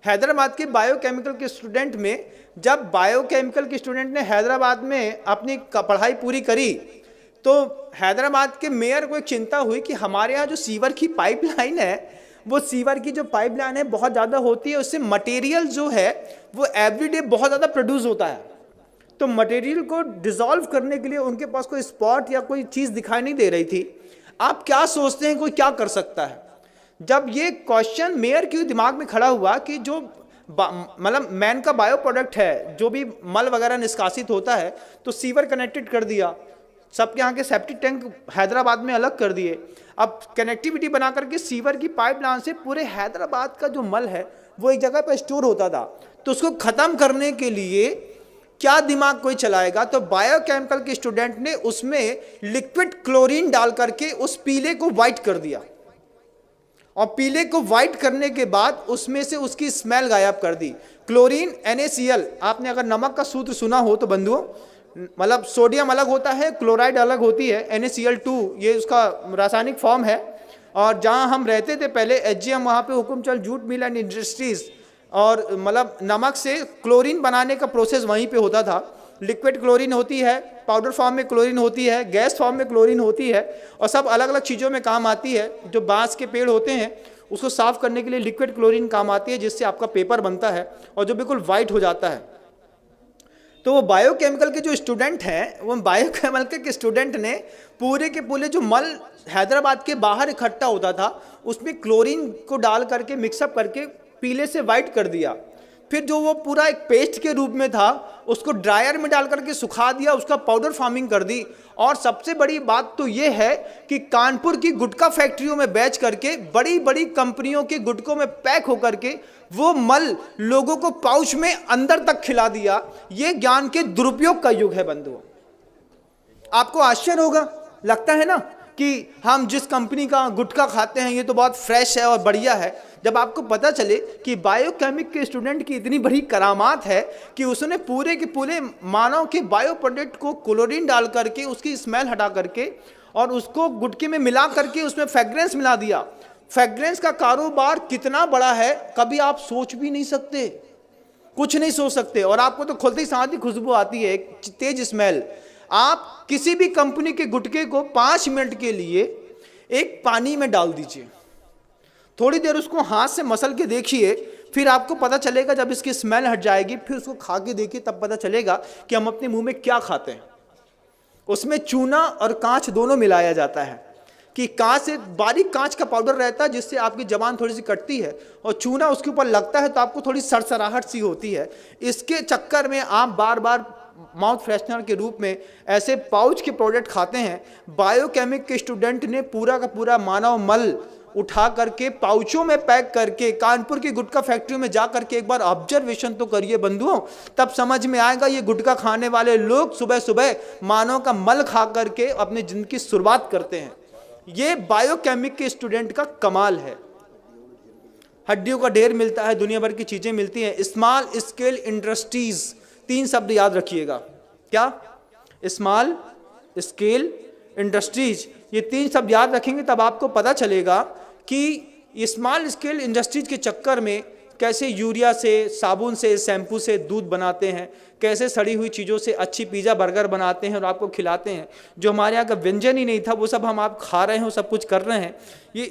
हैदराबाद के बायोकेमिकल के स्टूडेंट में, जब बायोकेमिकल के स्टूडेंट ने हैदराबाद में अपनी पढ़ाई पूरी करी तो हैदराबाद के मेयर को एक चिंता हुई कि हमारे यहाँ जो सीवर की पाइपलाइन है, वो सीवर की जो पाइपलाइन है बहुत ज़्यादा होती है, उससे मटेरियल जो है वो एवरीडे बहुत ज़्यादा प्रोड्यूस होता है। तो मटेरियल को डिसॉल्व करने के लिए उनके पास कोई स्पॉट या कोई चीज़ दिखाई नहीं दे रही थी। आप क्या सोचते हैं कोई क्या कर सकता है? जब ये क्वेश्चन मेयर के दिमाग में खड़ा हुआ कि जो मतलब मैन का बायो प्रोडक्ट है, जो भी मल वगैरह निष्कासित होता है, तो सीवर कनेक्टेड कर दिया, सबके यहाँ के सेप्टिक टैंक हैदराबाद में अलग कर दिए। अब कनेक्टिविटी बना करके सीवर की पाइपलाइन से पूरे हैदराबाद का जो मल है वो एक जगह पर स्टोर होता था, तो उसको ख़त्म करने के लिए क्या दिमाग कोई चलाएगा? तो बायोकेमिकल के स्टूडेंट ने उसमें लिक्विड क्लोरीन डाल करके उस पीले को वाइट कर दिया, और पीले को वाइट करने के बाद उसमें से उसकी स्मेल गायब कर दी। क्लोरीन NaCl, आपने अगर नमक का सूत्र सुना हो तो बंधुओं, मतलब सोडियम अलग होता है, क्लोराइड अलग होती है, NaCl2 ये उसका रासायनिक फॉर्म है। और जहाँ हम रहते थे पहले HGM, वहाँ पे Hukumchand jute mill and industries, और मतलब नमक से क्लोरीन बनाने का प्रोसेस वहीं पे होता था। लिक्विड क्लोरीन होती है, पाउडर फॉर्म में क्लोरीन होती है, गैस फॉर्म में क्लोरीन होती है, और सब अलग अलग चीज़ों में काम आती है। जो बांस के पेड़ होते हैं उसको साफ़ करने के लिए लिक्विड क्लोरीन काम आती है, जिससे आपका पेपर बनता है और जो बिल्कुल वाइट हो जाता है। तो वो बायोकेमिकल के जो स्टूडेंट हैं, वो बायोकेमिकल के स्टूडेंट ने पूरे के पूरे जो मल हैदराबाद के बाहर इकट्ठा होता था उसमें क्लोरीन को डाल करके मिक्सअप करके पीले से वाइट कर दिया। फिर जो वो पूरा एक पेस्ट के रूप में था उसको ड्रायर में डाल करके सुखा दिया, उसका पाउडर फार्मिंग कर दी। और सबसे बड़ी बात तो ये है कि कानपुर की गुटखा फैक्ट्रियों में बेच करके, बड़ी बड़ी कंपनियों के गुटकों में पैक होकर के वो मल लोगों को पाउच में अंदर तक खिला दिया। ये ज्ञान के दुरुपयोग का युग है बंधुओं। आपको आश्चर्य होगा, लगता है ना कि हम जिस कंपनी का गुटखा खाते हैं ये तो बहुत फ्रेश है और बढ़िया है। जब आपको पता चले कि बायोकेमिक के स्टूडेंट की इतनी बड़ी करामात है कि उसने पूरे के पूरे मानव के बायो प्रोडक्ट को क्लोरीन डाल करके उसकी स्मेल हटा करके और उसको गुटके में मिला करके उसमें फ्रेग्रेंस मिला दिया। फ्रेग्रेंस का कारोबार कितना बड़ा है कभी आप सोच भी नहीं सकते, कुछ नहीं सोच सकते। और आपको तो खुलते ही साथ ही खुशबू आती है, एक तेज स्मेल। आप किसी भी कंपनी के गुटके को 5 मिनट के लिए एक पानी में डाल दीजिए, थोड़ी देर उसको हाथ से मसल के देखिए, फिर आपको पता चलेगा, जब इसकी स्मेल हट जाएगी फिर उसको खा के देखिए, तब पता चलेगा कि हम अपने मुंह में क्या खाते हैं। उसमें चूना और कांच दोनों मिलाया जाता है कि कांच से बारीक कांच का पाउडर रहता है जिससे आपकी जबान थोड़ी सी कटती है, और चूना उसके ऊपर लगता है तो आपको थोड़ी सरसराहट सी होती है। इसके चक्कर में आप बार बार माउथ फ्रेशनर के रूप में ऐसे पाउच के प्रोडक्ट खाते हैं। बायोकेमिक के स्टूडेंट ने पूरा का पूरा मानव मल उठा करके पाउचों में पैक करके कानपुर की गुटखा फैक्ट्री में जा करके एक बार ऑब्जर्वेशन तो करिए बंधुओं, तब समझ में आएगा ये गुटखा खाने वाले लोग सुबह सुबह मानव का मल खा करके अपनी जिंदगी की शुरुआत करते हैं। ये बायोकेमिक के स्टूडेंट का कमाल है। हड्डियों का ढेर मिलता है, दुनिया भर की चीजें मिलती हैं। स्मॉल स्केल इंडस्ट्रीज, 3 शब्द याद रखिएगा। क्या? स्मॉल स्केल इंडस्ट्रीज, ये 3 शब्द याद रखेंगे तब आपको पता चलेगा कि स्मॉल स्केल इंडस्ट्रीज के चक्कर में कैसे यूरिया से, साबुन से, शैम्पू से दूध बनाते हैं, कैसे सड़ी हुई चीज़ों से अच्छी पिज़्ज़ा बर्गर बनाते हैं और आपको खिलाते हैं। जो हमारे यहाँ का व्यंजन ही नहीं था वो सब हम आप खा रहे हैं, वो सब कुछ कर रहे हैं। ये